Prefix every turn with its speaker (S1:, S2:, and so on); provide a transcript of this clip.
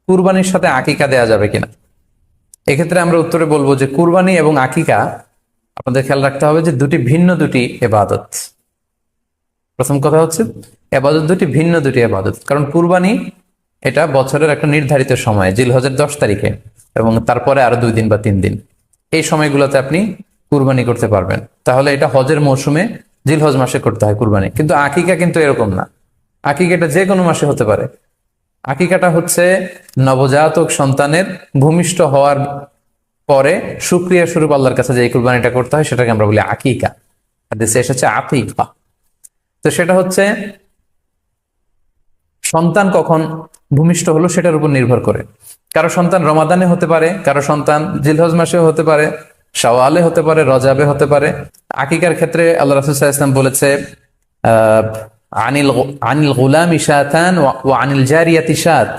S1: কুরবানির সাথে আকিকা দেয়া যাবে কিনা। এক্ষেত্রে আমরা উত্তরে বলবো যে কুরবানি এবং আকিকা আপনাদের খেয়াল রাখতে হবে যে দুটি এবাদত। প্রথম কথা হচ্ছে এবাদত ভিন্ন দুটি এবাদত। কারণ কুরবানি এটা বছরের একটা নির্ধারিত সময়, জিলহজের 10 তারিখে, এবং তারপরে আরো 2 দিন বা 3 দিন, এই সময়গুলোতে আপনি কুরবানি করতে পারবেন। তাহলে এটা হজের মৌসুমে জিলহজ মাসে করতে হয় কুরবানি। কিন্তু আকিকা কিন্তু এরকম না। আকিকাটা যে কোনো মাসে হতে পারে। আকিকাটা হচ্ছে নবজাতক সন্তানের ভূমিষ্ঠ হওয়ার পরে শুকরিয়া স্বরূপ আল্লাহর কাছে যে কুরবানিটা করতে হয় সেটাকে আমরা বলি আকিকা। হাদিসে এসেছে আকিকা। তো সেটা হচ্ছে সন্তান কখন ভূমিষ্ঠ হলো সেটার উপর নির্ভর করে। কারো সন্তান রমাদানে হতে পারে, কারো সন্তান জিলহজ মাসেও হতে পারে, শাওয়ালে হতে পারে, রজাবে হতে পারে। আকিকার ক্ষেত্রে আল্লাহ রাসূল সাল্লাল্লাহু আলাইহি ওয়াসাল্লাম বলেছে আনিল গুলামি শাতান ওয়া আনিল জারিয়াতি শাত,